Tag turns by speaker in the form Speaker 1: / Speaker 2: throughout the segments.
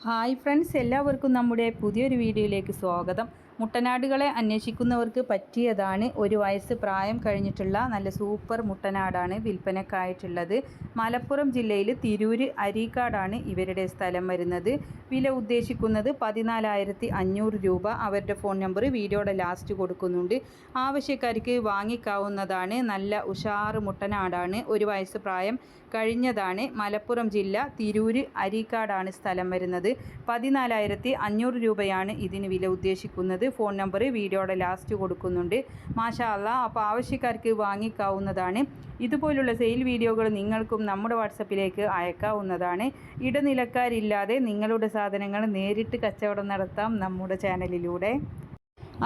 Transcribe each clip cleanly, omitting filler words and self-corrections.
Speaker 1: Hi friends, എല്ലാവർക്കും നമ്മുടെ പുതിയൊരു വീഡിയോയിലേക്ക് സ്വാഗതം. മുട്ടനാടുകളെ അന്വേഷിക്കുന്നവർക്ക് പറ്റിയതാണ്. ഒരു വയസ്സ് പ്രായം കഴിഞ്ഞിട്ടുള്ള നല്ല സൂപ്പർ മുട്ടനാടാണ് വിൽപ്പനക്കായിട്ടുള്ളത്. മലപ്പുറം ജില്ലയിൽ തിരൂര് അരീക്കാടാണ് ഇവരുടെ സ്ഥലം വരുന്നത്. വില ഉദ്ദേശിക്കുന്നത് 14,500 രൂപ. അവരുടെ ഫോൺ നമ്പർ വീഡിയോയുടെ ലാസ്റ്റ് കൊടുക്കുന്നുണ്ട്. ആവശ്യക്കാർക്ക് വാങ്ങിക്കാവുന്നതാണ്. നല്ല ഉഷാറ് മുട്ടനാടാണ്. ഒരു വയസ്സ് പ്രായം കഴിഞ്ഞതാണ്. മലപ്പുറം ജില്ല തിരൂര് അരീക്കാടാണ് സ്ഥലം വരുന്നത്. 14,500 രൂപയാണ് ഇതിന് വില ഉദ്ദേശിക്കുന്നത്. ഫോൺ നമ്പർ വീഡിയോയുടെ ലാസ്റ്റ് കൊടുക്കുന്നുണ്ട്. മാഷാ അല്ലാഹ്. അപ്പോൾ ആവശ്യക്കാർക്ക് വാങ്ങിക്കാവുന്നതാണ്. ഇതുപോലുള്ള സെയിൽ വീഡിയോകൾ നിങ്ങൾക്കും നമ്മുടെ വാട്സപ്പിലേക്ക് അയക്കാവുന്നതാണ്. ഇടനിലക്കാരില്ലാതെ നിങ്ങളുടെ സാധനങ്ങൾ നേരിട്ട് കച്ചവടം നടത്താം നമ്മുടെ ചാനലിലൂടെ.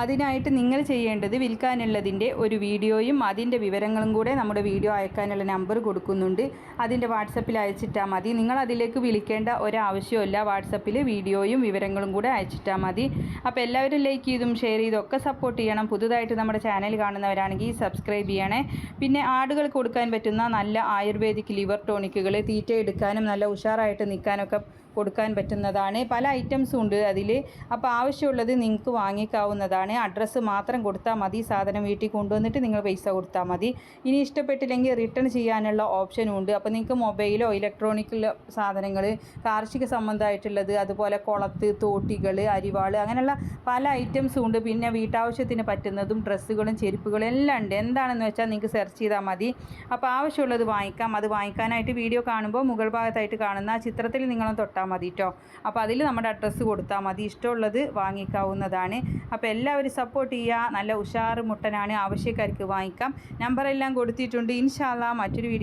Speaker 1: അതിനായിട്ട് നിങ്ങൾ ചെയ്യേണ്ടത് വിൽക്കാനുള്ളതിൻ്റെ ഒരു വീഡിയോയും അതിൻ്റെ വിവരങ്ങളും കൂടെ നമ്മുടെ വീഡിയോ അയക്കാനുള്ള നമ്പർ കൊടുക്കുന്നുണ്ട്. അതിൻ്റെ വാട്സപ്പിൽ അയച്ചിട്ടാൽ മതി. നിങ്ങൾ അതിലേക്ക് വിളിക്കേണ്ട ഒരാവശ്യമില്ല. വാട്സപ്പിൽ വീഡിയോയും വിവരങ്ങളും കൂടെ അയച്ചിട്ടാൽ മതി. അപ്പോൾ എല്ലാവരും ലൈക്ക് ചെയ്തും ഷെയർ ചെയ്തും ഒക്കെ സപ്പോർട്ട് ചെയ്യണം. പുതുതായിട്ട് നമ്മുടെ ചാനൽ കാണുന്നവരാണെങ്കിൽ സബ്സ്ക്രൈബ് ചെയ്യണേ. പിന്നെ ആടുകൾക്ക് കൊടുക്കാൻ പറ്റുന്ന നല്ല ആയുർവേദിക് ലിവർ ടോണിക്കുകൾ, തീറ്റ എടുക്കാനും നല്ല ഉഷാറായിട്ട് നിൽക്കാനൊക്കെ കൊടുക്കാൻ പറ്റുന്നതാണ്. പല ഐറ്റംസും ഉണ്ട് അതിൽ. അപ്പോൾ ആവശ്യമുള്ളത് നിങ്ങൾക്ക് വാങ്ങിക്കാവുന്നതാണ്. അഡ്രസ്സ് മാത്രം കൊടുത്താൽ മതി. സാധനം വീട്ടിൽ കൊണ്ടുവന്നിട്ട് നിങ്ങൾ പൈസ കൊടുത്താൽ മതി. ഇനി ഇഷ്ടപ്പെട്ടില്ലെങ്കിൽ റിട്ടേൺ ചെയ്യാനുള്ള ഓപ്ഷനും ഉണ്ട്. അപ്പോൾ നിങ്ങൾക്ക് മൊബൈലോ ഇലക്ട്രോണിക് സാധനങ്ങൾ, കാർഷിക സംബന്ധമായിട്ടുള്ളത്, അതുപോലെ കുളത്ത്, തോട്ടികൾ, അരിവാൾ, അങ്ങനെയുള്ള പല ഐറ്റംസും ഉണ്ട്. പിന്നെ വീട്ടാവശ്യത്തിന് പറ്റുന്നതും ഡ്രസ്സുകളും ചെരുപ്പുകളും എല്ലാം ഉണ്ട്. എന്താണെന്ന് വെച്ചാൽ നിങ്ങൾക്ക് സെർച്ച് ചെയ്താൽ മതി. അപ്പോൾ ആവശ്യമുള്ളത് വാങ്ങിക്കാം. അത് വാങ്ങിക്കാനായിട്ട് വീഡിയോ കാണുമ്പോൾ മുകൾ ഭാഗത്തായിട്ട് കാണുന്ന ചിത്രത്തിൽ നിങ്ങളും തൊട്ടാൽ മതി കേട്ടോ. അപ്പോൾ അതിൽ നമ്മുടെ അഡ്രസ്സ് കൊടുത്താൽ മതി. ഇഷ്ടമുള്ളത് വാങ്ങിക്കാവുന്നതാണ്. അപ്പോൾ എല്ലാവരും സപ്പോർട്ട് ചെയ്യുക. നല്ല ഉഷാറ് മുട്ടനാണ്. ആവശ്യക്കാർക്ക് വാങ്ങിക്കാം. നമ്പറെല്ലാം കൊടുത്തിട്ടുണ്ട്. ഇൻഷാ അല്ലാഹ് മറ്റൊരു വീഡിയോ